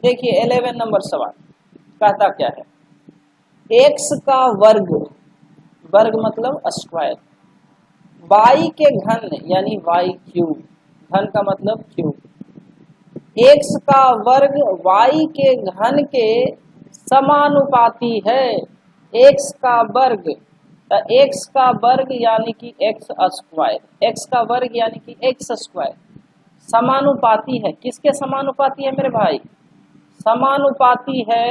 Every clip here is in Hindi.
देखिए 11 नंबर सवाल कहता क्या है, एक्स का वर्ग, वर्ग मतलब स्क्वायर, वाई के घन यानी वाई क्यूब, घन का मतलब क्यूब, एक्स का वर्ग वाई के घन के समानुपाती है। एक्स का वर्ग, एक्स का वर्ग यानी कि एक्स स्क्वायर, एक्स का वर्ग यानी कि एक्स स्क्वायर समानुपाती है, किसके समानुपाती है मेरे भाई, समानुपाती है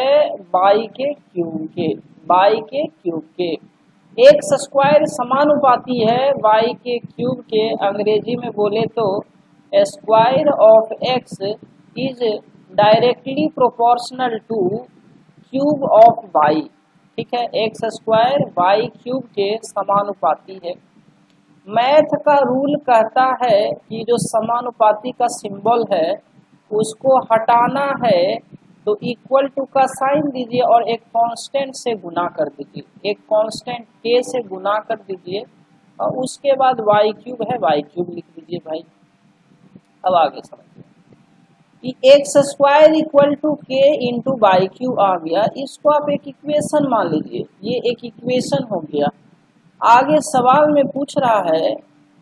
बाई के क्यूब के, बाई के क्यूब के। एक्स स्क्वायर समानुपाती है वाई के क्यूब के, अंग्रेजी में बोले तो square of x is directly proportional to cube of y. ठीक है, एक्स स्क्वायर वाई क्यूब के समानुपाती है। मैथ का रूल कहता है कि जो समानुपाती का सिंबल है उसको हटाना है तो इक्वल टू का साइन दीजिए और एक कांस्टेंट से गुना कर दीजिए, एक कांस्टेंट के से गुना कर दीजिए और उसके बाद वाई क्यूब है वाई क्यूब लिख दीजिए भाई। अब आगे समझिए कि एक्स स्क्वायर इक्वल टू के इंटू वाई क्यूब आ गया, इसको आप एक इक्वेशन मान लीजिए, ये एक इक्वेशन हो गया। आगे सवाल में पूछ रहा है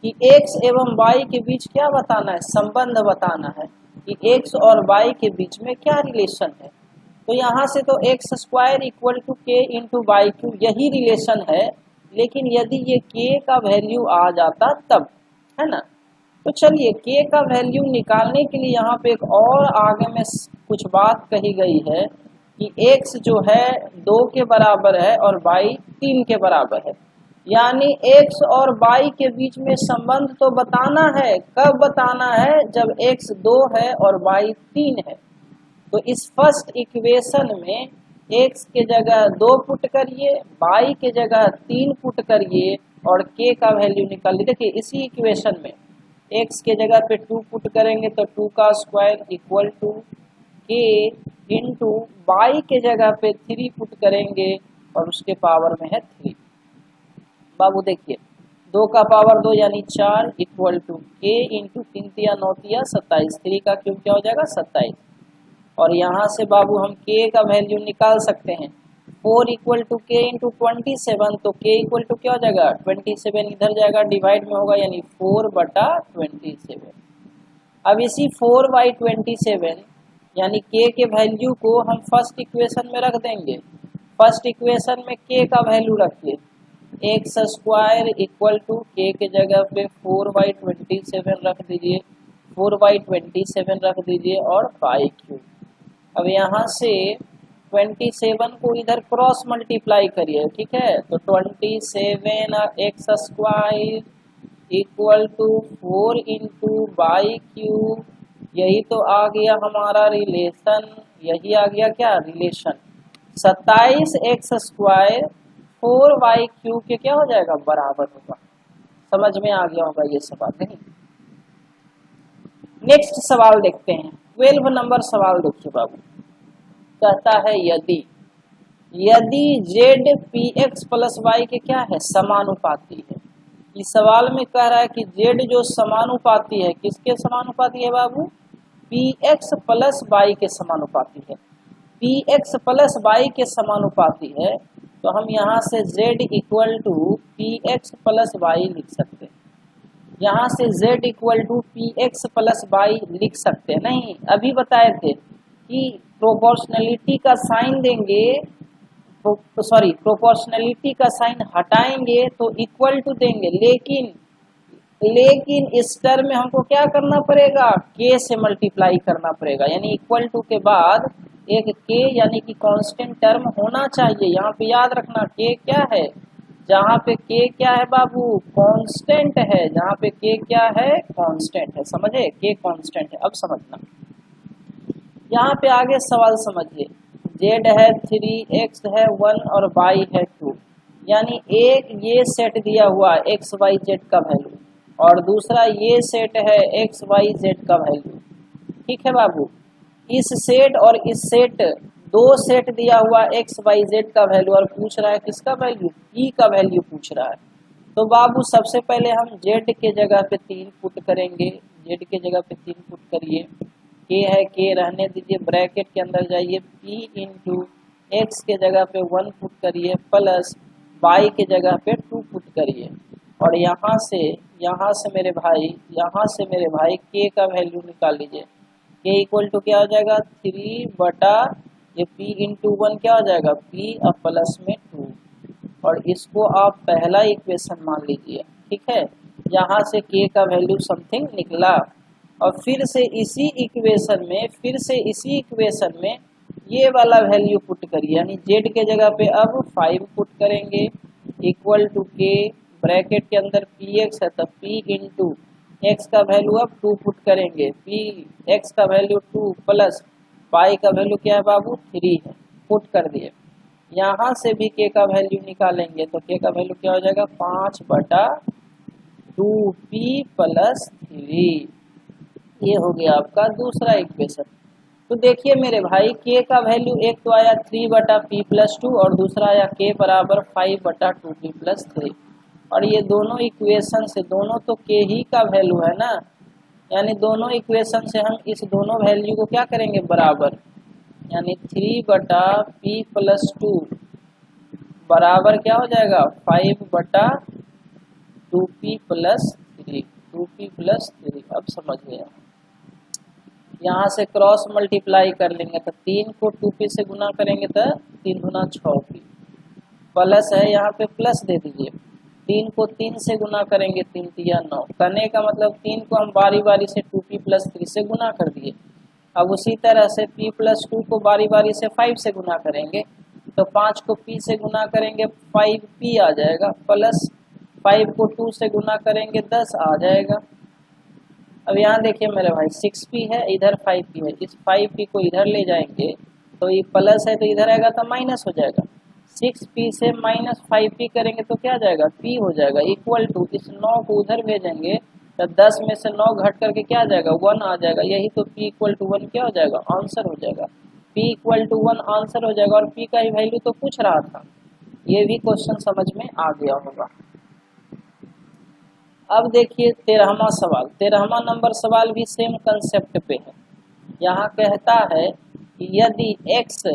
कि एक्स एवं वाई के बीच क्या बताना है, संबंध बताना है कि एक्स और वाई के बीच में क्या रिलेशन है। तो यहाँ से तो एक्स स्क्वायर इक्वल टू के इंटू वाई क्यूब यही रिलेशन है, लेकिन यदि ये के का वैल्यू आ जाता तब, है ना। तो चलिए के का वैल्यू निकालने के लिए यहाँ पे एक और आगे में कुछ बात कही गई है कि एक्स जो है 2 के बराबर है और वाई 3 के बराबर है, यानी एक्स और वाई के बीच में संबंध तो बताना है। कब बताना है, जब एक्स 2 है और वाई 3 है। तो इस फर्स्ट इक्वेशन में एक्स के जगह 2 पुट करिए, वाई के जगह 3 पुट करिए और के का वैल्यू निकाल लीजिए। देखिए इसी इक्वेशन में एक्स के जगह पे 2 पुट करेंगे तो 2 का स्क्वायर इक्वल टू के इंटू वाई के जगह पे 3 पुट करेंगे और उसके पावर में है 3। बाबू देखिए 2 का पावर 2 यानी 4 इक्वल टू के इंटू 3 तिया 9 तिया 27, 3 का क्यूब क्या हो जाएगा 27। और यहाँ से बाबू हम के का वैल्यू निकाल सकते हैं, 4 इक्वल टू के इंटू 27, तो के इक्वल टू क्या हो जाएगा 27, इधर जाएगा डिवाइड में होगा यानी 4/27। अब इसी 4/27 यानी के वैल्यू को हम फर्स्ट इक्वेशन में रख देंगे। फर्स्ट इक्वेशन में के का वैल्यू रखिए, एक्स स्क्वायर इक्वल टू के जगह पे 4/27 रख दीजिए, 4/27 रख दीजिए और वाई क्यूब। अब यहाँ से 27 को इधर क्रॉस मल्टीप्लाई करिए, ठीक है, तो 27 x square equal to 4 into y cube, यही तो आ गया हमारा रिलेशन, यही आ गया क्या relation. 27 x square 4 y cube के क्या हो जाएगा बराबर होगा। समझ में आ गया होगा ये सवाल, नहीं। नेक्स्ट सवाल देखते हैं, 12 नंबर सवाल देखिए बाबू, कहता है यदि z p x plus y के क्या है समानुपाती है। इस सवाल में कह रहा है कि जेड जो समानुपाती है, किसके समानुपाती है बाबू, पी एक्स प्लस वाई के समानुपाती है। पी एक्स प्लस वाई के समानुपाती है तो हम यहाँ से z equal to p x plus y लिख सकते हैं। यहाँ से z equal to p x plus y लिख सकते हैं, नहीं अभी बताए थे कि प्रोपोर्शनलिटी का साइन देंगे, सॉरी प्रोपोर्शनलिटी का साइन हटाएंगे तो इक्वल टू देंगे, लेकिन इस टर्म में हमको क्या करना पड़ेगा, के से मल्टीप्लाई करना पड़ेगा, यानी इक्वल टू के बाद एक के यानी कि कांस्टेंट टर्म होना चाहिए। यहाँ पे याद रखना के क्या है, जहाँ पे के क्या है बाबू कांस्टेंट है, जहाँ पे के क्या है कांस्टेंट है, समझे के कांस्टेंट है। अब समझना यहाँ पे आगे सवाल समझिए, जेड है 3, एक्स है 1 और वाई है 2, यानी एक ये सेट दिया हुआ है एक्स वाई जेड का वैल्यू और दूसरा ये सेट है एक्स वाई जेड का वैल्यू। ठीक है बाबू, इस सेट और इस सेट, दो सेट दिया हुआ एक्स वाई जेड का वैल्यू और पूछ रहा है किसका वैल्यू, पी का वैल्यू पूछ रहा है। तो बाबू सबसे पहले हम जेड के जगह पे 3 पुट करेंगे, जेड के जगह पे 3 पुट करिए के है के रहने दीजिए, ब्रैकेट के अंदर जाइए, p इंटू एक्स के जगह पे 1 पुट करिए प्लस y के जगह पे 2 पुट करिए, और यहाँ से मेरे भाई k का वैल्यू निकाल लीजिए। k इक्वल टू क्या हो जाएगा 3 बटा ये p इंटू 1 क्या हो जाएगा p प्लस में 2, और इसको आप पहला इक्वेशन मान लीजिए। ठीक है, यहाँ से k का वैल्यू समथिंग निकला, और फिर से इसी इक्वेशन में ये वाला वैल्यू पुट करिए, यानी z के जगह पे अब 5 पुट करेंगे इक्वल टू k, ब्रैकेट के अंदर px है तो p इंटू एक्स का वैल्यू अब 2 पुट करेंगे, p x का वैल्यू 2 प्लस y का वैल्यू क्या है बाबू 3 है, पुट कर दिए। यहाँ से भी k का वैल्यू निकालेंगे तो k का वैल्यू क्या हो जाएगा 5 बटा 2p प्लस 3, ये हो गया आपका दूसरा इक्वेशन। तो देखिए मेरे भाई k का वैल्यू एक तो आया 3 बटा p प्लस 2 और दूसरा आया k बराबर 5 बटा 2p प्लस 3, और ये दोनों इक्वेशन से दोनों तो k ही का वैल्यू है ना, यानी दोनों इक्वेशन से हम इस दोनों वैल्यू को क्या करेंगे बराबर, यानी 3 बटा p प्लस 2 बराबर क्या हो जाएगा 5 बटा 2p प्लस 3, 2p प्लस 3। अब समझ गया, यहाँ से क्रॉस मल्टीप्लाई कर लेंगे तो 3 को 2p से गुना करेंगे तो 3 गुना 6p, प्लस है यहाँ पे प्लस दे दीजिए, 3 को 3 से गुना करेंगे 3 तिया 9, करने का मतलब 3 को हम बारी बारी से 2p प्लस 3 से गुना कर दिए। अब उसी तरह से p प्लस 2 को बारी बारी से 5 से गुना करेंगे तो 5 को p से गुना करेंगे 5p आ जाएगा, प्लस 5 को 2 से गुना करेंगे 10 आ जाएगा। अब यहाँ देखिए मेरे भाई 6p है, इधर 5p है, इस 5p को इधर ले जाएंगे तो ये प्लस है तो इधर आएगा तो माइनस हो जाएगा, 6p से माइनस 5p करेंगे तो क्या जाएगा p हो जाएगा, इक्वल टू इस 9 को उधर भेजेंगे तो 10 में से 9 घट करके क्या आ जाएगा 1 आ जाएगा, यही तो p इक्वल टू 1 क्या हो जाएगा आंसर हो जाएगा, p इक्वल टू 1 आंसर हो जाएगा, और p का ही वैल्यू तो पूछ रहा था। ये भी क्वेश्चन समझ में आ गया होगा। अब देखिए 13वां सवाल, 13वां नंबर सवाल भी सेम कंसेप्ट पे है। यहाँ कहता है कि यदि x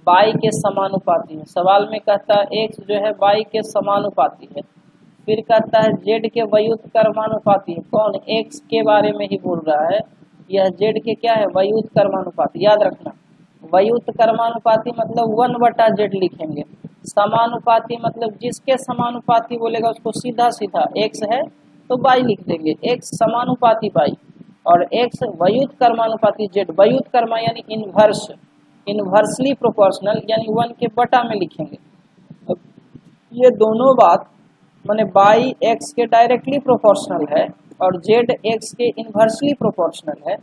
y के समानुपाती है, सवाल में कहता है x जो है y के समानुपाती है, फिर कहता है z के व्युत्क्रमानुपाती है, कौन x के बारे में ही बोल रहा है, यह z के क्या है व्युत्क्रमानुपाती। याद रखना व्युत्क्रमानुपाती मतलब 1/z लिखेंगे, समानुपाती मतलब जिसके समानुपाती बोलेगा उसको सीधा सीधा x है तो y लिख देंगे, x समानुपाती y, और x व्युत्क्रमानुपाती z, व्युत्क्रमा यानी इनवर्स, इनवर्सली प्रोपोर्शनल यानी 1 के बटा में लिखेंगे। अब ये दोनों बात माने y x के डायरेक्टली प्रोपोर्शनल है और z x के इनवर्सली प्रोपोर्शनल है,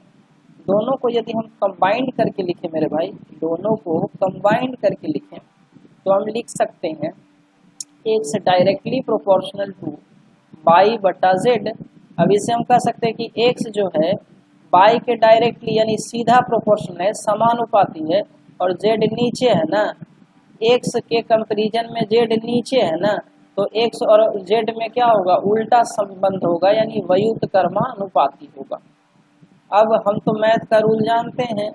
दोनों को यदि हम कंबाइंड करके लिखें मेरे भाई, दोनों को कंबाइंड करके लिखें तो हम लिख सकते हैं x directly proportional to y बटा z। अब इसे हम कह सकते हैं कि x जो है y के डायरेक्टली यानी सीधा प्रोपोर्शनल है, समानुपाती है, और z नीचे है ना, x के कंपैरिजन में z नीचे है ना, तो x और z में क्या होगा उल्टा संबंध होगा, यानी व्युत्क्रमानुपाती होगा। अब हम तो मैथ का रूल जानते हैं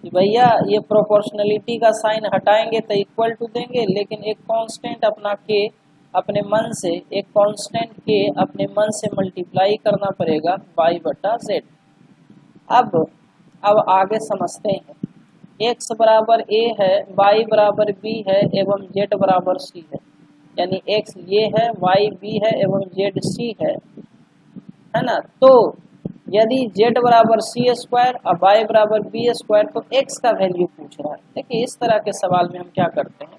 कि भैया ये प्रोपोर्शनलिटी का साइन हटाएंगे तो इक्वल टू देंगे, लेकिन एक कांस्टेंट अपना के अपने मन से, एक कांस्टेंट के अपने मन से मल्टीप्लाई करना पड़ेगा y बटा z। अब आगे समझते हैं, x बराबर a है, y बराबर b है एवं z बराबर c है, यानी x ये है y b है एवं z c है ना। तो यदि z बराबर c स्क्वायर और y बराबर b स्क्वायर तो x का वैल्यू पूछ रहा है। देखिए इस तरह के सवाल में हम क्या करते हैं,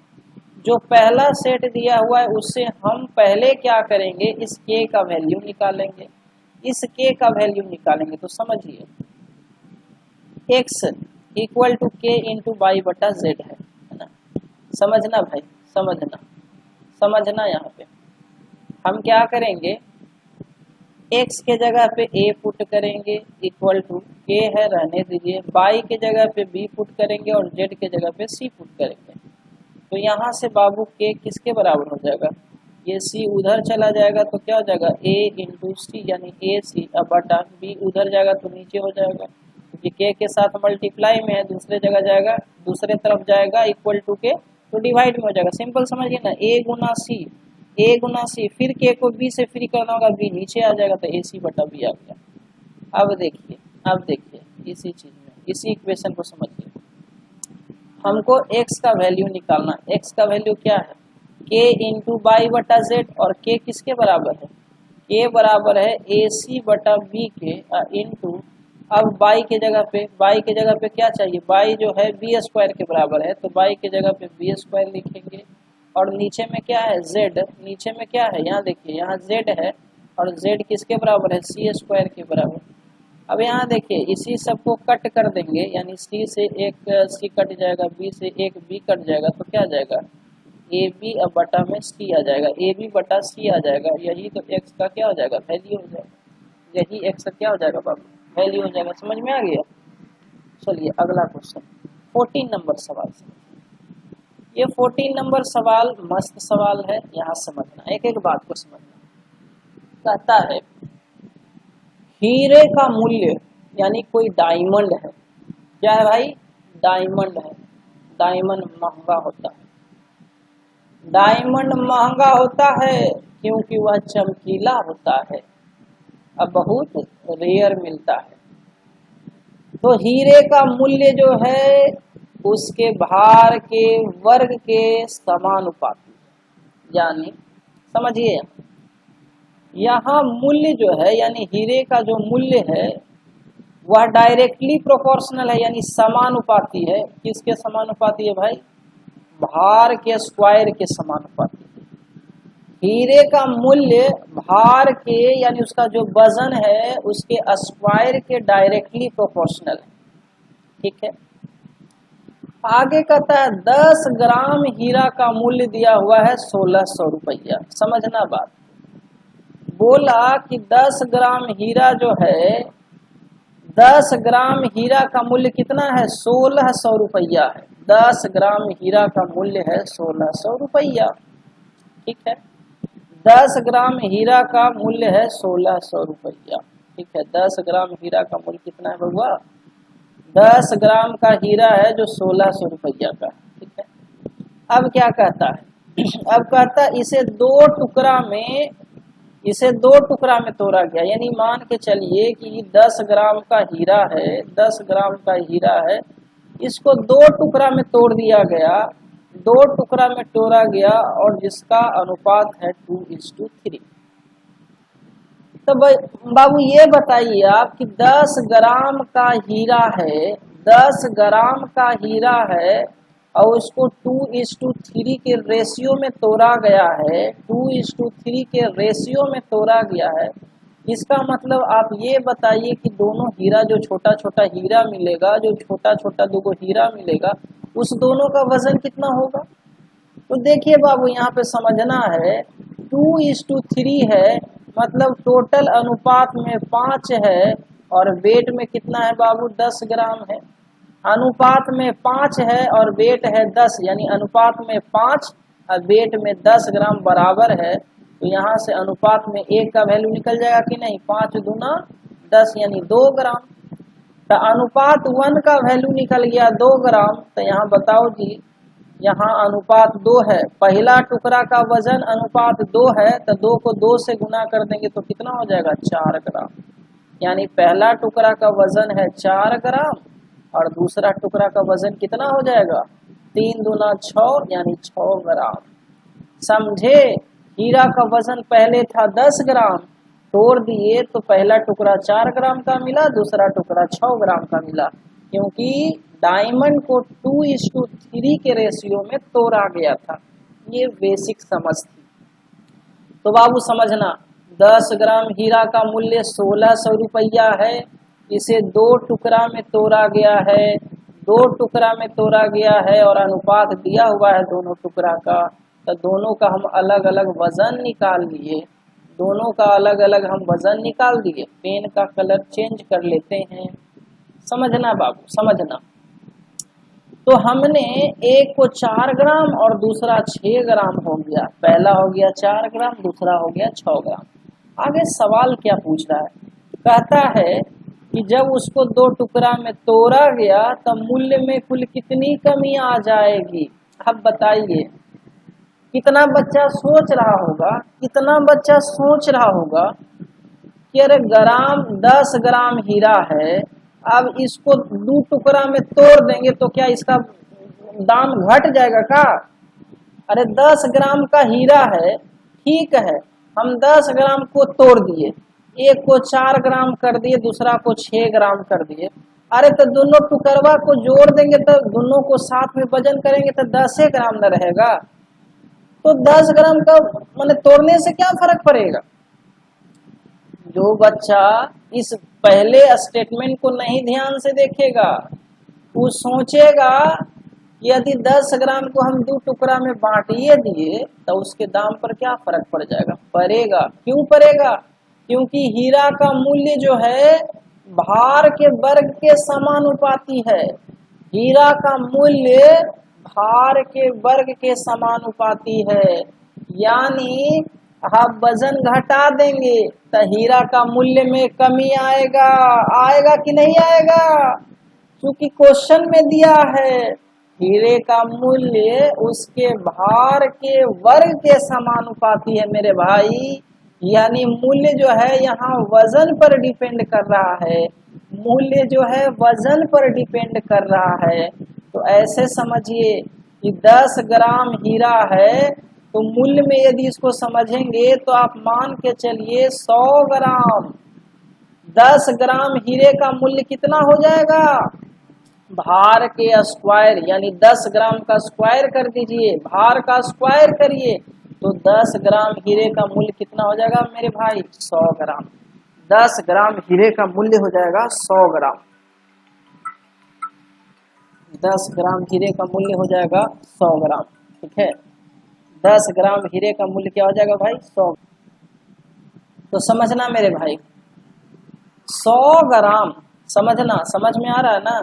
जो पहला सेट दिया हुआ है उससे हम पहले क्या करेंगे इस k का वैल्यू निकालेंगे, इस k का वैल्यू निकालेंगे तो समझिए x equal to k into y बटा z है ना। समझना भाई, समझना यहाँ पे हम क्या करेंगे, x के जगह पे a पुट करेंगे इक्वल टू k है रहने दीजिए, y के जगह पे b पुट करेंगे और z के जगह पे c पुट करेंगे। तो यहाँ से बाबू k किसके बराबर हो जाएगा, ये c उधर चला जाएगा तो क्या हो जाएगा a इंटू सी, यानी a c, अब बटा b उधर जाएगा तो नीचे हो जाएगा ये के साथ मल्टीप्लाई में है, दूसरे जगह जाएगा, दूसरे तरफ जाएगा इक्वल टू के तो डिवाइड में हो जाएगा। सिंपल समझिए ना, ए गुना सी, फिर के को बी से फ्री करना होगा, बी नीचे आ जाएगा तो ए सी बटा बी आ गया। अब देखिए इसी चीज में, इसी इक्वेशन को समझिए, हमको x का वैल्यू निकालना। x का वैल्यू क्या है, k इंटू बाई बटा जेड, और k किसके बराबर है, k बराबर है ए सी बटा बी के इंटू, अब बाई के जगह पे क्या चाहिए, बाई जो है बी स्क्वायर के बराबर है, तो बाई के जगह पे बी स्क्वायर लिखेंगे, और नीचे में क्या है z, नीचे में क्या है, यहाँ देखिए यहाँ z है, और z किसके बराबर है, सी स्क्वायर के बराबर। अब यहाँ देखिए इसी सबको कट कर देंगे, यानी सी से एक सी कट जाएगा, बी से एक बी कट जाएगा, तो क्या आ जाएगा, ए बी अब बटा में सी आ जाएगा, ए बी बटा सी आ जाएगा। यही तो एक्स का क्या हो जाएगा, वैल्यू हो जाएगा, यही एक्स का क्या हो जाएगा बाबू, वैल्यू हो जाएगा। समझ में आ गया। चलिए अगला क्वेश्चन 14 नंबर सवाल से। ये 14 नंबर सवाल मस्त सवाल है, यहाँ समझना, एक एक बात को समझना। कहता है हीरे का मूल्य, यानी कोई डायमंड है, क्या है भाई, डायमंड है, डायमंड महंगा होता है, डायमंड महंगा होता है क्योंकि वह चमकीला होता है, अब बहुत रेयर मिलता है। तो हीरे का मूल्य जो है उसके भार के वर्ग के समानुपाती, यानी समझिए यहाँ मूल्य जो है, यानी हीरे का जो मूल्य है वह डायरेक्टली प्रोपोर्शनल है, यानी समानुपाती है। किसके समानुपाती है भाई, भार के स्क्वायर के समानुपाती। हीरे का मूल्य भार के, यानी उसका जो वजन है उसके स्क्वायर के डायरेक्टली प्रोपोर्शनल है, ठीक है। आगे कहता है 10 ग्राम हीरा का मूल्य दिया हुआ है 1600 रुपया। समझना बात, बोला कि 10 ग्राम हीरा जो है, 10 ग्राम हीरा का मूल्य कितना है, 1600 रुपया है। 10 ग्राम हीरा का मूल्य है 1600 रुपया, ठीक है। 10 ग्राम हीरा का मूल्य है 1600 रुपया, ठीक है। 10 ग्राम हीरा का मूल्य कितना है बउआ, 10 ग्राम का हीरा है जो 1600 रुपया का, ठीक है। अब क्या कहता है, अब कहता है इसे दो टुकड़ा में तोड़ा गया, यानी मान के चलिए कि 10 ग्राम का हीरा है, 10 ग्राम का हीरा है, इसको दो टुकड़ा में तोड़ दिया गया, दो टुकड़ा में तोड़ा गया, और जिसका अनुपात है 2:3। तो बाबू ये बताइए आप कि 10 ग्राम का हीरा है, 10 ग्राम का हीरा है, और उसको 2:3 के रेशियो में तोड़ा गया है, 2:3 के रेशियो में तोड़ा गया है। इसका मतलब आप ये बताइए कि दोनों हीरा, जो छोटा छोटा हीरा मिलेगा, जो छोटा छोटा दो हीरा मिलेगा, उस दोनों का वजन कितना होगा। तो देखिए बाबू यहाँ पे समझना है, 2:3 है, मतलब टोटल अनुपात में 5 है, और वेट में कितना है बाबू, 10 ग्राम है। अनुपात में 5 है और वेट है 10, यानी अनुपात में 5 और वेट में 10 ग्राम बराबर है। तो यहाँ से अनुपात में 1 का वैल्यू निकल जाएगा कि नहीं, 5 दूना 10 यानी 2 ग्राम। तो अनुपात 1 का वैल्यू निकल गया 2 ग्राम। तो यहाँ बताओ जी, यहाँ अनुपात 2 है, पहला टुकड़ा का वजन अनुपात 2 है, तो 2 को 2 से गुना कर देंगे तो कितना हो जाएगा, 4 ग्राम। यानी पहला टुकड़ा का वजन है 4 ग्राम, और दूसरा टुकड़ा का वजन कितना हो जाएगा, 3 दूना 6, यानी 6 ग्राम। समझे, हीरा का वजन पहले था 10 ग्राम, तोड़ दिए तो पहला टुकड़ा 4 ग्राम का मिला, दूसरा टुकड़ा 6 ग्राम का मिला, क्योंकि डायमंड को 2:3 के रेशियो में तोड़ा गया था। ये बेसिक समझ थी। तो बाबू समझना, 10 ग्राम हीरा का मूल्य 1600 रुपया है, इसे 2 टुकड़ा में तोड़ा गया है, 2 टुकड़ा में तोड़ा गया है, और अनुपात दिया हुआ है दोनों टुकड़ा का। तो दोनों का हम अलग अलग वजन निकाल लिए, दोनों का अलग अलग हम वजन निकाल दिए। पेन का कलर चेंज कर लेते हैं, समझना बाबू समझना। तो हमने एक को 4 ग्राम और दूसरा 6 ग्राम हो गया, पहला हो गया 4 ग्राम, दूसरा हो गया 6 ग्राम। आगे सवाल क्या पूछ रहा है, कहता है कि जब उसको दो टुकड़ा में तोड़ा गया तब मूल्य में कुल कितनी कमी आ जाएगी। अब बताइए कितना बच्चा सोच रहा होगा, कितना बच्चा सोच रहा होगा कि अरे ग्राम 10 ग्राम हीरा है, अब इसको दो टुकड़ा में तोड़ देंगे तो क्या इसका दाम घट जाएगा का? अरे 10 ग्राम का हीरा है, ठीक है, हम 10 ग्राम को तोड़ दिए, एक को 4 ग्राम कर दिए, दूसरा को 6 ग्राम कर दिए। अरे तो दोनों टुकड़वा को जोड़ देंगे तो दोनों को साथ में वजन करेंगे तो 10 ग्राम न रहेगा। तो 10 ग्राम का माने तोड़ने से क्या फर्क पड़ेगा। जो बच्चा इस पहले स्टेटमेंट को नहीं ध्यान से देखेगा वो सोचेगा यदि 10 ग्राम को हम दो टुकड़ा में बांटिए दिए तो उसके दाम पर क्या फर्क पड़ जाएगा, पड़ेगा। क्यों पड़ेगा? क्योंकि हीरा का मूल्य जो है भार के वर्ग के समानुपाती है। हीरा का मूल्य भार के वर्ग के समानुपाती है, यानी आप वजन घटा देंगे तो हीरा का मूल्य में कमी आएगा, आएगा कि नहीं आएगा? क्योंकि क्वेश्चन में दिया है हीरे का मूल्य उसके भार के वर्ग के समानुपाती है मेरे भाई, यानी मूल्य जो है यहाँ वजन पर डिपेंड कर रहा है, मूल्य जो है वजन पर डिपेंड कर रहा है। तो ऐसे समझिए कि 10 ग्राम हीरा है तो मूल्य में यदि इसको समझेंगे तो आप मान के चलिए 100 ग्राम, 10 ग्राम हीरे का मूल्य कितना हो जाएगा? भार के स्क्वायर, यानी 10 ग्राम का स्क्वायर कर दीजिए, भार का स्क्वायर करिए तो 10 ग्राम हीरे का मूल्य कितना हो जाएगा मेरे भाई? 100 ग्राम। 10 ग्राम हीरे का मूल्य हो जाएगा 100 ग्राम। 10 ग्राम हीरे का मूल्य हो जाएगा 100 ग्राम, ठीक है। 10 ग्राम हीरे का मूल्य क्या हो जाएगा भाई? 100। तो समझना मेरे भाई, 100 ग्राम समझना, समझ में आ रहा है ना?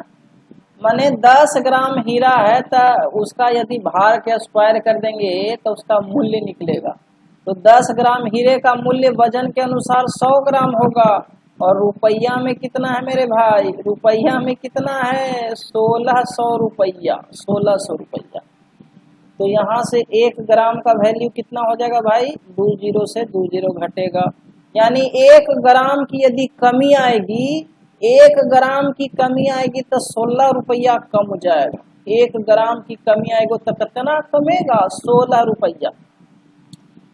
माने 10 ग्राम हीरा है तो उसका यदि भार के स्क्वायर कर देंगे तो उसका मूल्य निकलेगा। तो 10 ग्राम हीरे का मूल्य वजन के अनुसार 100 ग्राम होगा। और रुपया में कितना है मेरे भाई? रुपया में कितना है? 1600 रुपया, 1600 रुपया। तो यहाँ से 1 ग्राम का वैल्यू कितना हो जाएगा भाई? 2 जीरो से 2 जीरो घटेगा, यानी 1 ग्राम की यदि कमी आएगी, 1 ग्राम की कमी आएगी तो 16 रुपया कम हो जाएगा। 1 ग्राम की कमी आएगी तो कितना कमेगा? 16 रुपया।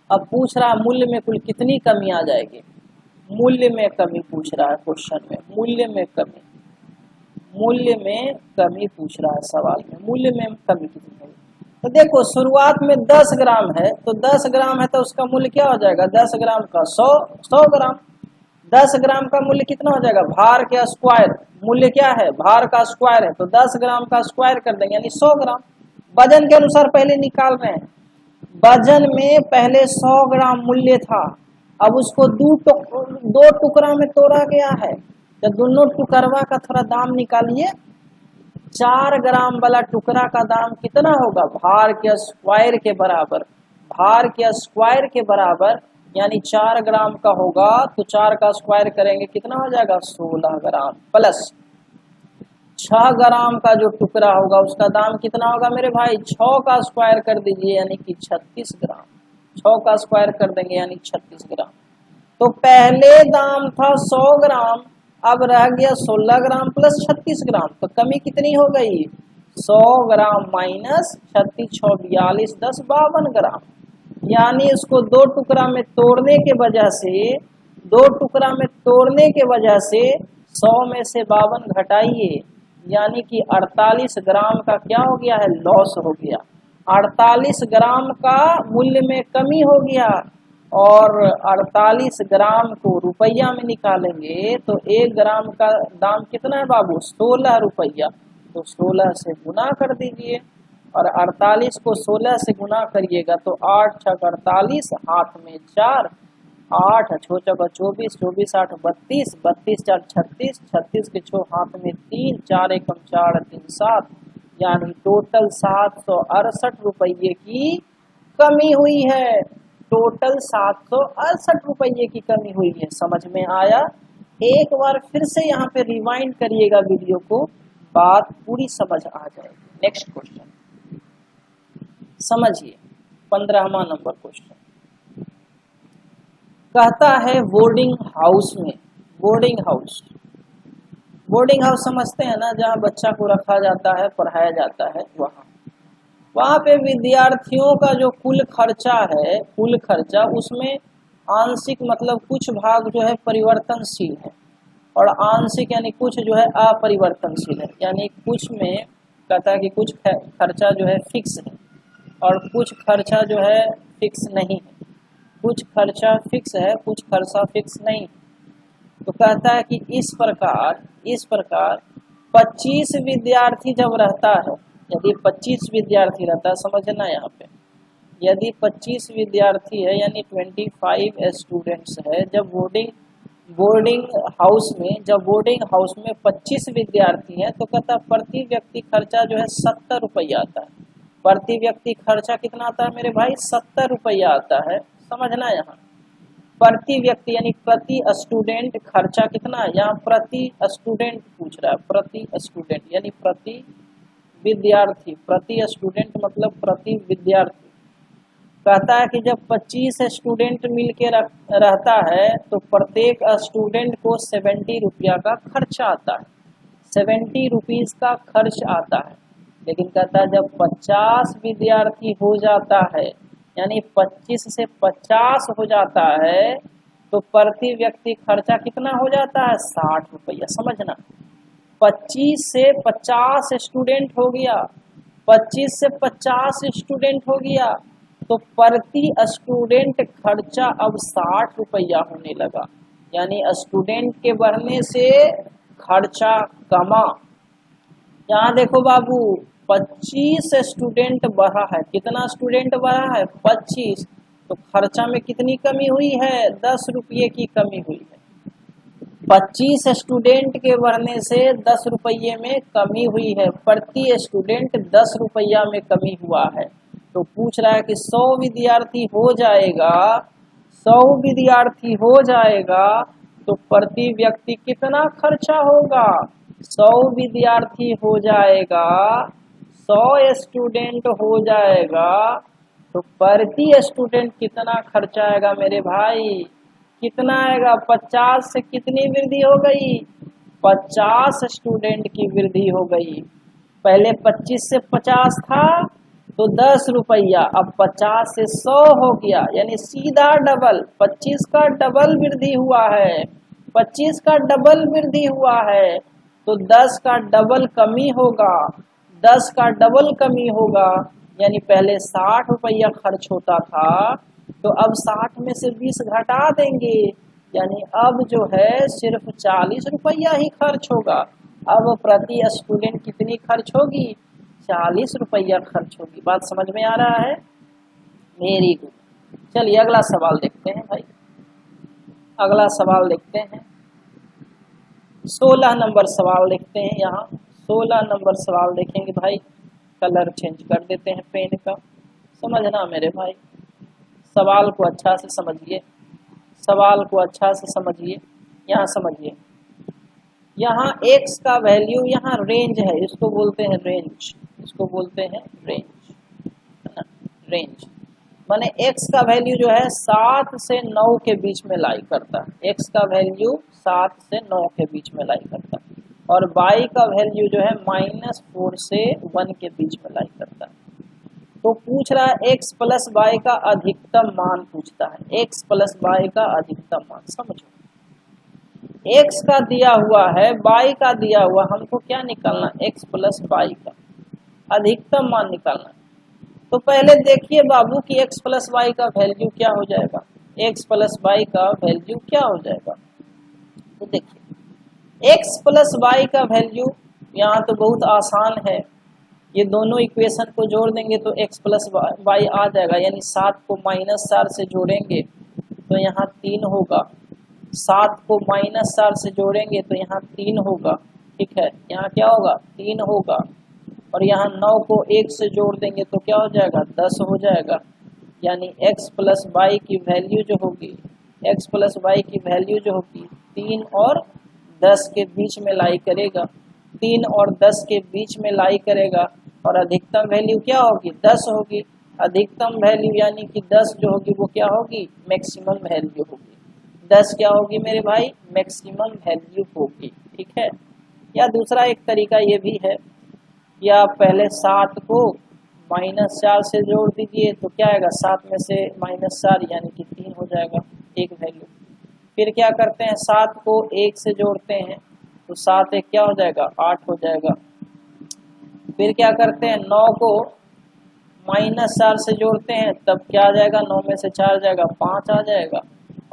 अब पूछ रहा है मूल्य में कुल कितनी कमी आ जाएगी? मूल्य में कमी पूछ रहा है क्वेश्चन में, मूल्य में कमी, मूल्य में कमी पूछ रहा है सवाल में, मूल्य में कमी कितनी होगी? तो देखो शुरुआत में 10 ग्राम है तो 10 ग्राम है तो उसका मूल्य क्या हो जाएगा? 10 ग्राम का 100 ग्राम। 10 ग्राम का मूल्य कितना हो जाएगा? भार के स्क्वायर, मूल्य क्या है? भार का स्क्वायर है तो 10 ग्राम का स्क्वायर कर देंगे यानी 100 ग्राम। वजन के अनुसार पहले निकाल रहे हैं, वजन में पहले 100 ग्राम मूल्य था, अब उसको दो टुकड़ा में तोड़ा गया है तो दोनों टुकड़वा का थोड़ा दाम निकालिए। 4 ग्राम वाला टुकड़ा का दाम कितना होगा? भार के स्क्वायर के बराबर, भार के स्क्वायर के बराबर यानी 4 ग्राम का होगा तो 4 का स्क्वायर करेंगे कितना हो जाएगा? 16 ग्राम प्लस 6 ग्राम का जो टुकड़ा होगा उसका दाम कितना होगा मेरे भाई? 6 का स्क्वायर कर दीजिए यानी कि 36 ग्राम। 6 का स्क्वायर कर देंगे यानी 36 ग्राम। तो पहले दाम था 100 ग्राम, अब रह गया 16 ग्राम प्लस 36 ग्राम, तो कमी कितनी हो गई? 100 ग्राम माइनस 36, 6, 42, 10, 52 ग्राम। यानी इसको दो टुकड़ा में तोड़ने के वजह से, दो टुकड़ा में तोड़ने के वजह से 100 में से 52 घटाइए यानी कि 48 ग्राम का क्या हो गया है? लॉस हो गया। 48 ग्राम का मूल्य में कमी हो गया और 48 ग्राम को रुपया में निकालेंगे तो 1 ग्राम का दाम कितना है बाबू? 16 रुपया। तो 16 से गुना कर दीजिए और 48 को 16 से गुना करिएगा तो 8 छक 48, हाथ में 4, 8 6 चक 24, 24 8 32, 32 4 36, 36 के 6 हाथ में 3, 4 एकम 4 3 7, यानी टोटल 768 रुपये की कमी हुई है। टोटल 768 रुपये की कमी हुई है। समझ में आया? एक बार फिर से यहाँ पे रिवाइंड करिएगा वीडियो को, बात पूरी समझ आ जाएगी। नेक्स्ट क्वेश्चन समझिए, 15वां नंबर क्वेश्चन कहता है बोर्डिंग हाउस में, बोर्डिंग हाउस, बोर्डिंग हाउस समझते हैं ना, जहाँ बच्चा को रखा जाता है, पढ़ाया जाता है, वहाँ पे विद्यार्थियों का जो कुल खर्चा है, कुल खर्चा उसमें आंशिक मतलब कुछ भाग जो है परिवर्तनशील है और आंशिक यानी कुछ जो है अपरिवर्तनशील है। यानी कुछ में कहता है कि कुछ खर्चा जो है फिक्स है और कुछ खर्चा जो है फिक्स नहीं है, कुछ खर्चा फिक्स है, कुछ खर्चा फिक्स नहीं है। तो कहता है कि इस प्रकार 25 विद्यार्थी जब रहता है, यदि 25 विद्यार्थी रहता है, समझना यहाँ पे, यदि 25 विद्यार्थी है यानी 25 स्टूडेंट्स है, जब बोर्डिंग हाउस में 25 विद्यार्थी हैं, तो कहता प्रति व्यक्ति खर्चा जो है 70 रुपया आता है। प्रति व्यक्ति खर्चा कितना आता है मेरे भाई? 70 रुपया आता है। समझना यहाँ प्रति व्यक्ति यानी प्रति स्टूडेंट खर्चा कितना है, यहाँ प्रति स्टूडेंट पूछ रहा है, प्रति स्टूडेंट यानी प्रति विद्यार्थी, प्रति स्टूडेंट मतलब प्रति विद्यार्थी। कहता है कि जब 25 स्टूडेंट मिलके रहता है तो प्रत्येक स्टूडेंट को 70 रुपया का खर्च आता है, 70 रुपीज़ का खर्च आता है। लेकिन कहता है जब 50 विद्यार्थी हो जाता है यानी 25 से 50 हो जाता है तो प्रति व्यक्ति खर्चा कितना हो जाता है? 60 रुपया। समझना 25 से 50 स्टूडेंट हो गया, 25 से 50 स्टूडेंट हो गया तो प्रति स्टूडेंट खर्चा अब 60 रुपया होने लगा। यानी स्टूडेंट के बढ़ने से खर्चा कमा। यहाँ देखो बाबू 25 स्टूडेंट बढ़ा है, कितना स्टूडेंट बढ़ा है? 25। तो खर्चा में कितनी कमी हुई है? 10 रुपये की कमी हुई है। 25 स्टूडेंट के बढ़ने से 10 रुपये में कमी हुई है, प्रति स्टूडेंट 10 रुपया में कमी हुआ है। तो पूछ रहा है कि 100 विद्यार्थी हो जाएगा, 100 विद्यार्थी हो जाएगा तो प्रति व्यक्ति कितना खर्चा होगा? 100 विद्यार्थी हो जाएगा, 100 स्टूडेंट हो जाएगा तो प्रति स्टूडेंट कितना खर्चा आएगा मेरे भाई? कितना आएगा? 50 से कितनी वृद्धि हो गई? 50 स्टूडेंट की वृद्धि हो गई। पहले 25 से 50 था तो 10 रुपया, अब 50 से 100 हो गया, यानी सीधा डबल, 25 का डबल वृद्धि हुआ है, 25 का डबल वृद्धि हुआ है तो 10 का डबल कमी होगा, 10 का डबल कमी होगा। यानी पहले 60 रुपया खर्च होता था तो अब 60 में से 20 घटा देंगे, यानी अब जो है सिर्फ 40 रुपया ही खर्च होगा। अब प्रति स्टूडेंट कितनी खर्च होगी? 40 रुपया खर्च होगी। बात समझ में आ रहा है? Very good. चलिए अगला सवाल देखते हैं भाई, अगला सवाल देखते हैं, 16 नंबर सवाल देखते हैं। यहाँ 16 नंबर सवाल देखेंगे भाई, कलर चेंज कर देते हैं पेन का। समझना मेरे भाई, सवाल को अच्छा से समझिए, सवाल को अच्छा से समझिए। यहाँ समझिए, यहाँ x का वैल्यू यहाँ रेंज है, इसको बोलते हैं रेंज, इसको बोलते हैं रेंज, है ना, रेंज माने x का वैल्यू जो है 7 से 9 के बीच में लाई करता है, x का वैल्यू 7 से 9 के बीच में लाई करता है और y का वैल्यू जो है -4 से 1 के बीच में लाई करता है। तो पूछ रहा है x प्लस y का अधिकतम मान पूछता है, x प्लस y का अधिकतम मान। समझो x का दिया हुआ है, y का दिया हुआ, हमको क्या निकालना? x प्लस y का अधिकतम मान निकालना। तो पहले देखिए बाबू कि x प्लस y का वैल्यू क्या हो जाएगा, x प्लस y का वैल्यू क्या हो जाएगा। तो देखिए x प्लस y का वैल्यू यहाँ तो बहुत आसान है, ये दोनों इक्वेशन को जोड़ देंगे तो x प्लस y आ जाएगा, यानी 7 को -4 से जोड़ेंगे तो यहाँ 3 होगा, 7 को -4 से जोड़ेंगे तो यहाँ 3 होगा, ठीक है, यहाँ क्या होगा? 3 होगा। और यहाँ 9 को 1 से जोड़ देंगे तो क्या हो जाएगा? 10 हो जाएगा। यानी x प्लस y की वैल्यू जो होगी, x प्लस y की वैल्यू जो होगी 3 और 10 के बीच में लाई करेगा, 3 और 10 के बीच में लाई करेगा, और अधिकतम वैल्यू क्या होगी 10 होगी। अधिकतम वैल्यू यानी कि 10 जो होगी वो क्या होगी मैक्सिमम वैल्यू होगी। 10 क्या होगी मेरे भाई मैक्सिमम वैल्यू होगी, ठीक है। या दूसरा एक तरीका ये भी है कि आप पहले 7 को -4 से जोड़ दीजिए तो क्या आएगा 7 में से -4 यानी कि 3 हो जाएगा एक वैल्यू। फिर क्या करते हैं 7 को 1 से जोड़ते हैं तो 7 1 क्या हो जाएगा 8 हो जाएगा। फिर क्या करते हैं 9 को -4 से जोड़ते हैं तब क्या आ जाएगा 9 में से 4 जाएगा 5 आ जाएगा,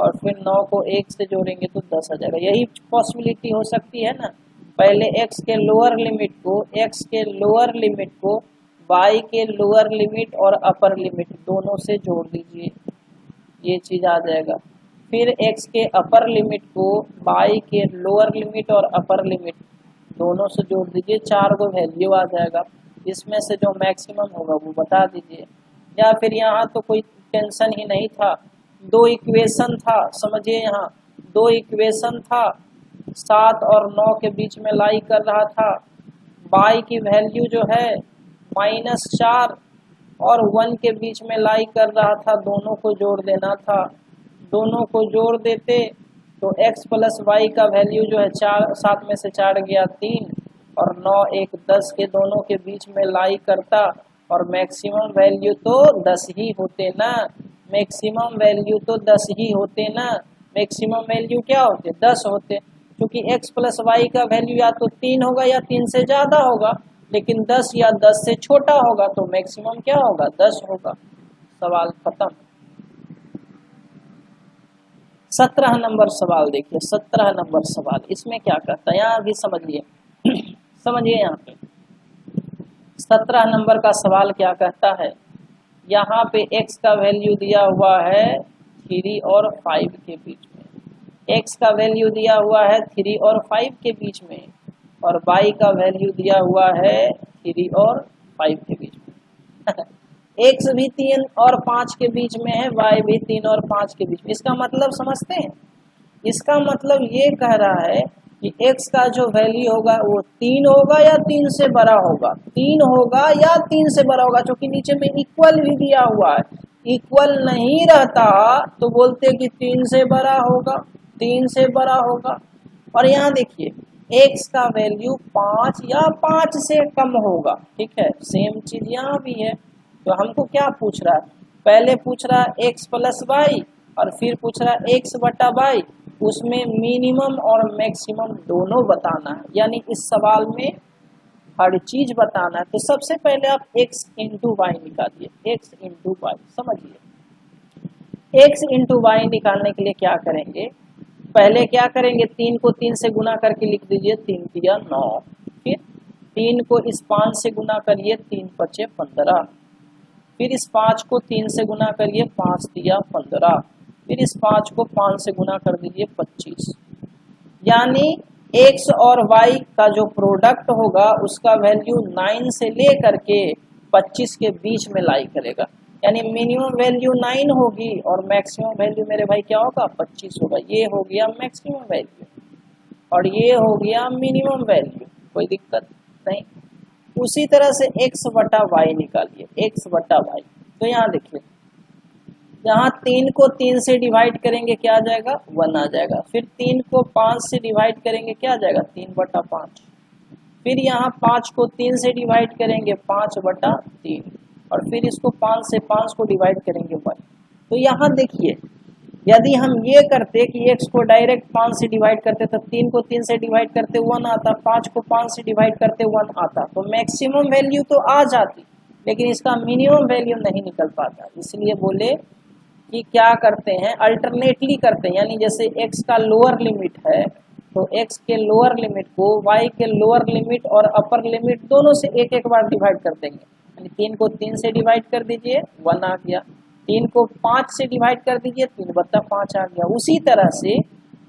और फिर 9 को 1 से जोड़ेंगे तो 10 आ जाएगा। यही पॉसिबिलिटी हो सकती है ना, पहले x के लोअर लिमिट को y के लोअर लिमिट और अपर लिमिट दोनों से जोड़ दीजिए, ये चीज आ जाएगा। फिर x के अपर लिमिट को y के लोअर लिमिट और अपर लिमिट दोनों से जोड़ दीजिए, 4 को वैल्यू आ जाएगा। इसमें से जो मैक्सिमम होगा वो बता दीजिए। या फिर यहाँ तो कोई टेंशन ही नहीं था, 2 इक्वेशन था, समझिए यहाँ 2 इक्वेशन था, 7 और 9 के बीच में लाई कर रहा था। y की वैल्यू जो है -4 और 1 के बीच में लाई कर रहा था, दोनों को जोड़ देना था। दोनों को जोड़ देते तो x प्लस वाई का वैल्यू जो है 7 में से 4 गया 3 और 9 1 10 के दोनों के बीच में लाई करता, और मैक्सिमम वैल्यू तो 10 ही होते ना, मैक्सिमम वैल्यू तो 10 ही होते ना, मैक्सिमम वैल्यू क्या होते 10 होते, क्योंकि x प्लस वाई का वैल्यू या तो 3 होगा या 3 से ज्यादा होगा, लेकिन 10 या 10 से छोटा होगा तो मैक्सिमम क्या होगा 10 होगा। सवाल खत्म। 17 नंबर सवाल देखिए, 17 नंबर सवाल इसमें क्या कहता है यहाँ भी समझिए समझिए यहाँ पे 17 नंबर का सवाल क्या कहता है। यहाँ पे x का वैल्यू दिया हुआ है 3 और 5 के बीच में, x का वैल्यू दिया हुआ है 3 और 5 के बीच में, और y का वैल्यू दिया हुआ है 3 और 5 के बीच में x भी 3 और 5 के बीच में है, y भी 3 और 5 के बीच में। इसका मतलब समझते हैं, इसका मतलब ये कह रहा है कि x का जो वैल्यू होगा वो 3 होगा या 3 से बड़ा होगा, 3 होगा या 3 से बड़ा होगा, क्योंकि नीचे में इक्वल भी दिया हुआ है। इक्वल नहीं रहता तो बोलते कि 3 से बड़ा होगा, 3 से बड़ा होगा। और यहाँ देखिए x का वैल्यू 5 या 5 से कम होगा, ठीक है, सेम चीज यहाँ भी है। तो हमको क्या पूछ रहा है, पहले पूछ रहा है x प्लस वाई और फिर पूछ रहा है x बटा वाई, उसमें मिनिमम और मैक्सिमम दोनों बताना है, यानी इस सवाल में हर चीज बताना है। तो सबसे पहले आप x इंटू वाई निकालिए, x इंटू वाई समझिए। x इंटू वाई निकालने के लिए क्या करेंगे, पहले क्या करेंगे 3 को 3 से गुना करके लिख दीजिए, 3 तिया 9, फिर 3 को इस 5 से गुना करिए, 3 पचे 15, फिर इस 5 को 3 से गुना करिए, 5 तिया 15, फिर इस 5 को 5 से गुना कर दीजिए 25, यानी x और y का जो प्रोडक्ट होगा उसका वैल्यू 9 से ले करके 25 के बीच में लाई करेगा, यानी मिनिमम वैल्यू 9 होगी और मैक्सिमम वैल्यू मेरे भाई क्या होगा 25 होगा। ये हो गया मैक्सिमम वैल्यू और ये हो गया मिनिमम वैल्यू, कोई दिक्कत नहीं। उसी तरह से x बटा वाई निकालिए, x बटा वाई। तो यहाँ देखिए, यहाँ 3 को 3 से डिवाइड करेंगे क्या आ जाएगा 1 आ जाएगा, फिर 3 को 5 से डिवाइड करेंगे क्या आ जाएगा 3 बटा 5, फिर यहाँ 5 को 3 से डिवाइड करेंगे 5 बटा 3, और फिर इसको 5 से 5 को डिवाइड करेंगे 1। तो यहाँ देखिए यदि हम ये करते कि x को डायरेक्ट 5 से डिवाइड करते तो 3 को 3 से डिवाइड करते 1 आता, 5 को 5 से डिवाइड करते 1 आता, तो मैक्सिमम वैल्यू तो आ जाती, लेकिन इसका मिनिमम वैल्यू नहीं निकल पाता। इसलिए बोले कि क्या करते हैं अल्टरनेटली करते हैं, यानी जैसे x का लोअर लिमिट है तो x के लोअर लिमिट को y के लोअर लिमिट और अपर लिमिट दोनों से एक एक बार डिवाइड कर देंगे, यानी 3 को 3 से डिवाइड कर दीजिए 1 आ गया, 3 को 5 से डिवाइड कर दीजिए 3 बटा 5 आ गया। उसी तरह से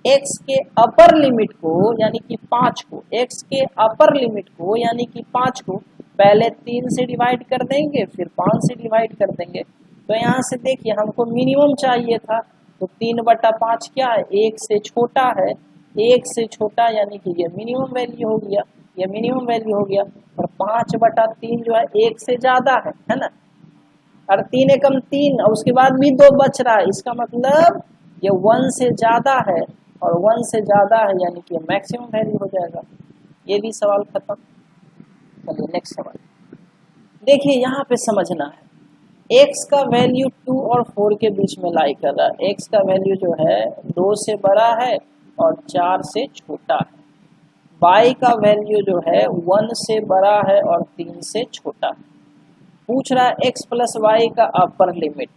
x के अपर लिमिट को यानी कि 5 को, x के अपर लिमिट को यानी कि 5 को पहले 3 से डिवाइड कर देंगे फिर 5 से डिवाइड कर देंगे। तो यहाँ से देखिए हमको मिनिमम चाहिए था, तो 3 बटा 5 क्या है 1 से छोटा है, 1 से छोटा यानी कि ये मिनिमम वैल्यू हो गया, ये मिनिमम वैल्यू हो गया। और 5/3 जो है 1 से ज्यादा है ना, और 3 एकम 3 और उसके बाद भी 2 बच रहा है, इसका मतलब ये 1 से ज्यादा है, और 1 से ज्यादा है यानी कि मैक्सिमम वैल्यू हो जाएगा। ये भी सवाल खत्म। चलिए नेक्स्ट सवाल देखिए, यहाँ पे समझना है x का वैल्यू 2 और 4 के बीच में लाई कर रहा है। x का वैल्यू जो है 2 से बड़ा है और 4 से छोटा है। y का वैल्यू जो है 1 से बड़ा है और 3 से छोटा है। पूछ रहा है x प्लस वाई का upper limit,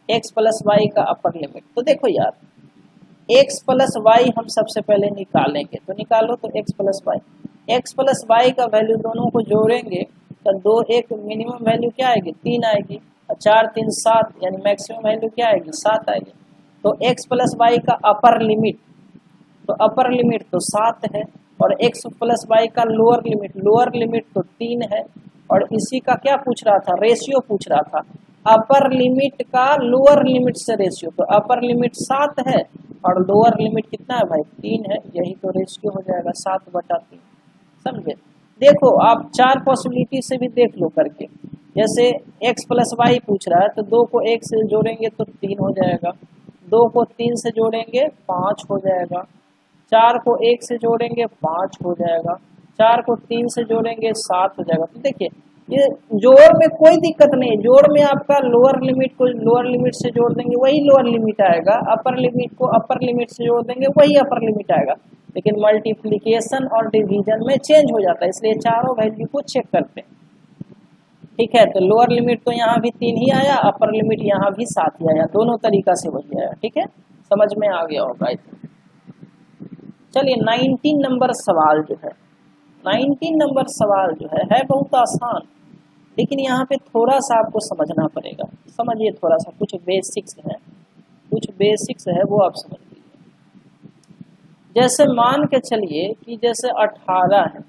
x plus y का अपर लिमिट। तो देखो यार, x प्लस वाई हम सबसे पहले निकालेंगे, तो निकालो तो x प्लस वाई का वैल्यू दोनों को जोड़ेंगे तो 2 एक मिनिमम वैल्यू क्या आएगी, 3 आएगी, और 4 3 7 यानी मैक्सिमम वैल्यू क्या आएगी, 7 आएगी। तो x प्लस वाई का अपर लिमिट, तो अपर लिमिट तो 7 है, और x प्लस वाई का लोअर लिमिट तो 3 है। और इसी का क्या पूछ रहा था, रेशियो पूछ रहा था, अपर लिमिट का लोअर लिमिट से रेशियो। तो अपर लिमिट 7 है और लोअर लिमिट कितना है भाई, 3 है, यही तो रेशियो हो जाएगा 7/3। समझे? देखो आप 4 पॉसिबिलिटी से भी देख लो करके, जैसे x प्लस वाई पूछ रहा है तो 2 को 1 से जोड़ेंगे तो 3 हो जाएगा, 2 को 3 से जोड़ेंगे 5 हो जाएगा, 4 को 1 से जोड़ेंगे 5 हो जाएगा, 4 को 3 से जोड़ेंगे 7 हो जाएगा। तो देखिए ये जोड़ में कोई दिक्कत नहीं है, जोड़ में आपका लोअर लिमिट को लोअर लिमिट से जोड़ देंगे वही लोअर लिमिट आएगा, अपर लिमिट को अपर लिमिट से जोड़ देंगे वही अपर लिमिट आएगा। लेकिन मल्टीप्लिकेशन और डिवीजन में चेंज हो जाता है, इसलिए चारों वैल्यू को चेक करते हैं। ठीक है, तो लोअर लिमिट तो यहाँ भी 3 ही आया, अपर लिमिट यहाँ भी 7 ही आया, दोनों तरीका से वही आया। ठीक है, समझ में आ गया होगा। चलिए 19 नंबर सवाल जो है, 19 नंबर सवाल जो है बहुत आसान, लेकिन यहाँ पे थोड़ा सा आपको समझना पड़ेगा। समझिए थोड़ा सा, कुछ बेसिक्स है वो आप समझ लीजिए। जैसे मान के चलिए कि जैसे 18 है,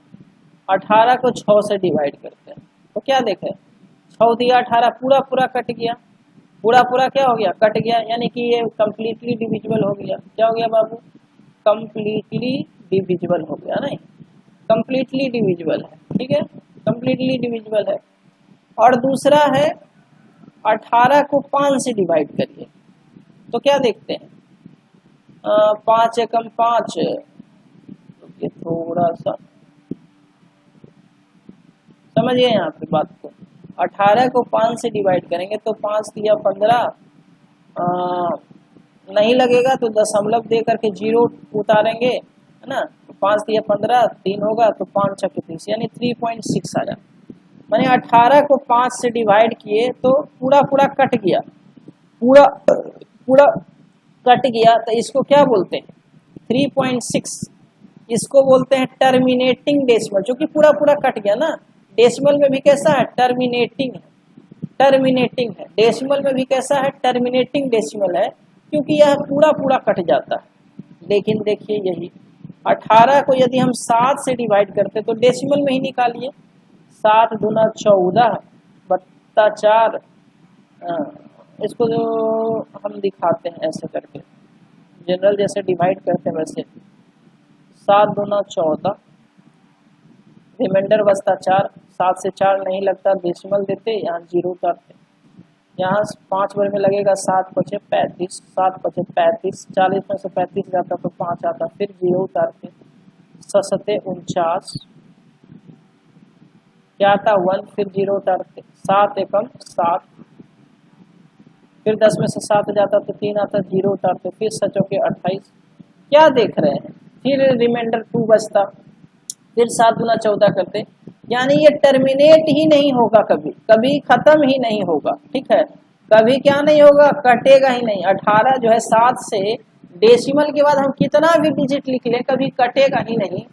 18 को 6 से डिवाइड करते हैं तो क्या देखें, 6 दिया 18 पूरा कट गया, पूरा क्या हो गया, कट गया, यानी कि ये कम्प्लीटली डिविजिबल हो गया। क्या हो गया बाबू, कम्प्लीटली डिविजिबल हो गया, नहीं कम्प्लीटली डिविजिबल है। ठीक है, कम्प्लीटली डिविजिबल है। और दूसरा है 18 को 5 से डिवाइड करिए तो क्या देखते हैं, 5 एकम 5, तो ये थोड़ा सा समझिए यहाँ पे बात को। 18 को 5 से डिवाइड करेंगे तो 5 दिया 15, नहीं लगेगा तो दशमलव दे करके 0 उतारेंगे, है ना। 5 दिया 15, 3 होगा तो 5 छक्के 30 यानी 3.6 आ जाए। मैंने 18 को 5 से डिवाइड किए तो पूरा कट गया, पूरा कट गया, तो इसको क्या बोलते हैं, 3.6 इसको बोलते हैं टर्मिनेटिंग डेसिमल, जो कि पूरा कट गया ना। डेसिमल में भी कैसा है, टर्मिनेटिंग है। डेसिमल में भी कैसा है, टर्मिनेटिंग डेसिमल है, क्योंकि यह पूरा कट जाता है। लेकिन देखिए यही 18 को यदि हम 7 से डिवाइड करते तो डेसिमल में ही निकालिए, 7 दूना 14 बट्टा 4, इसको जो हम दिखाते हैं ऐसे करके, जनरल जैसे डिवाइड करते हैं वैसे, 7 दूना 14, रिमाइंडर बचता 4, 7 से 4 नहीं लगता, डेसिमल देते, यहाँ 0 उतारते, यहाँ 5 बार में लगेगा, 7 बचे 35, 7 बचे 35, 40 में से 35 जाता तो 5 आता, फिर 0 उतारते, 7 49, क्या आता 1, फिर 0 उतारते, 7 एकम 7, फिर 10 में से 7 जाता तो 3 आता, 0 उतारते, फिर 7 के 28। क्या देख रहे हैं, फिर रिमाइंडर 2 बचता, फिर 7 गुना 14 करते, यानी ये टर्मिनेट ही नहीं होगा, कभी खत्म ही नहीं होगा। ठीक है, कभी क्या नहीं होगा, कटेगा ही नहीं। 18 जो है 7 से डेसिमल के बाद हम कितना भी डिजिट लिख लें कभी कटेगा ही नहीं,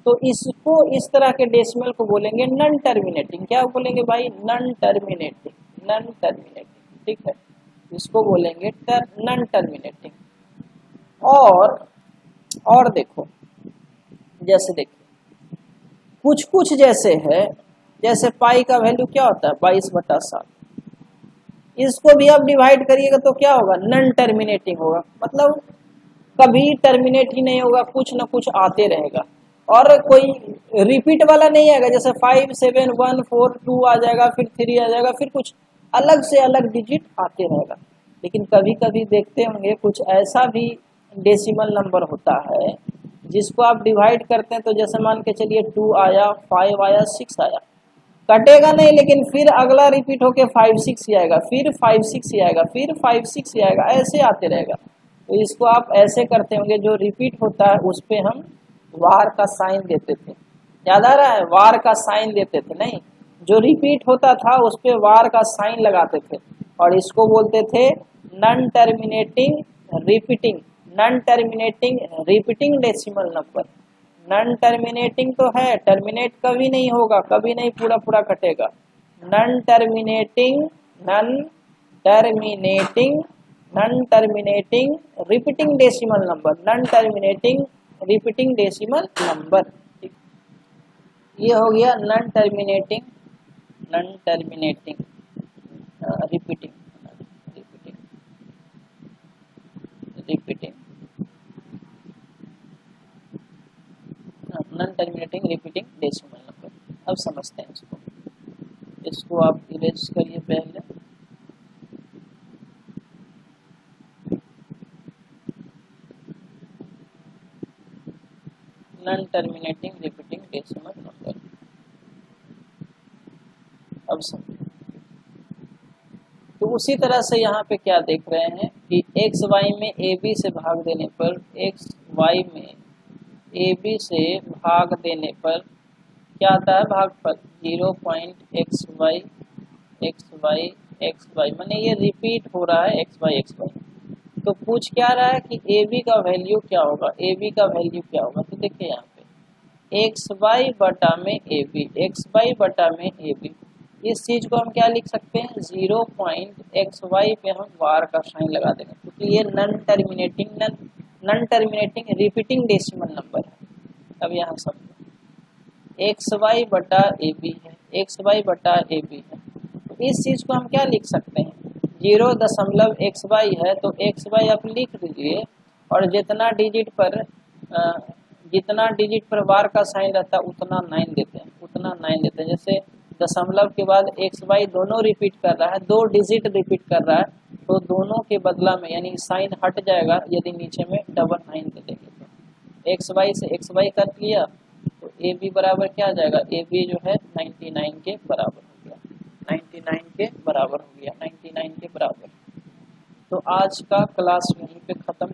तो इसको इस तरह के डेसिमल को बोलेंगे नॉन टर्मिनेटिंग। क्या बोलेंगे भाई, नॉन टर्मिनेटिंग। ठीक है, इसको बोलेंगे नॉन टर्मिनेटिंग। और देखो, जैसे देखिए कुछ जैसे है, जैसे पाई का वैल्यू क्या होता है 22/7, इसको भी आप डिवाइड करिएगा तो क्या होगा, नॉन टर्मिनेटिंग होगा, मतलब कभी टर्मिनेट ही नहीं होगा, कुछ ना कुछ आते रहेगा। और कोई रिपीट वाला नहीं आएगा, जैसे 5 7 1 4 2 आ जाएगा, फिर 3 आ जाएगा, फिर कुछ अलग से अलग डिजिट आते रहेगा। लेकिन कभी कभी देखते होंगे कुछ ऐसा भी डेसिमल नंबर होता है जिसको आप डिवाइड करते हैं, तो जैसे मान के चलिए 2 आया, 5 आया, 6 आया, कटेगा नहीं, लेकिन फिर अगला रिपीट होके 5 6 ही आएगा, फिर 5 6 ही आएगा, फिर 5 6 ही आएगा, ऐसे आते रहेगा। तो इसको आप ऐसे करते होंगे, जो रिपीट होता है उस पे हम वार का साइन देते थे, याद आ रहा है, वार का साइन देते थे, नहीं, जो रिपीट होता था उस पे वार का साइन लगाते थे, और इसको बोलते थे non terminating repeating, non terminating repeating decimal number. Non terminating तो है, टर्मिनेट कभी नहीं होगा, कभी नहीं पूरा पूरा कटेगा। Non terminating, non terminating, non terminating repeating decimal number, non terminating repeating decimal number. ठीक, ये हो गया non terminating, non terminating repeating, repeating, repeating, non terminating repeating decimal number. अब समझते हैं इसको, इसको आप इरेज करिए पहले। Non terminating repeating decimal number, अब समझो। तो उसी तरह से यहाँ पे क्या देख रहे हैं कि एक्स वाई में ए बी से भाग देने पर, एक्स वाई में ए बी से भाग देने पर क्या आता है भागफल 0.xy xy xy, माने ये रिपीट हो रहा है xy xy। तो पूछ क्या रहा है कि ए बी का वैल्यू क्या होगा, ए बी का वैल्यू क्या होगा। तो देखिए यहाँ पे एक्स वाई बटा में ए बी, एक्स वाई बटा में ए बी, इस चीज को हम क्या लिख सकते हैं 0.xy पे हम वार का साइन लगा देंगे, क्योंकि ये non terminating, non terminating repeating decimal number है। अब यहाँ समझो एक्स वाई बटा ए बी है, एक्स वाई बटा ए बी है, तो इस चीज को हम क्या लिख सकते हैं 0.xy है, तो xy आप लिख दीजिए, और जितना डिजिट पर वार का साइन रहता है उतना 9 देते हैं, उतना 9 देते हैं। जैसे दशमलव के बाद xy दोनों रिपीट कर रहा है, 2 डिजिट रिपीट कर रहा है, तो दोनों के बदला में यानी साइन हट जाएगा यदि नीचे में 9 दे देंगे। तो xy से xy कर लिया, तो ए बी बराबर क्या आ जाएगा, ए बी जो है 99 के बराबर हो गया, 99 के बराबर हो गया, 99 के बराबर। तो आज का क्लास यहीं पे ख़त्म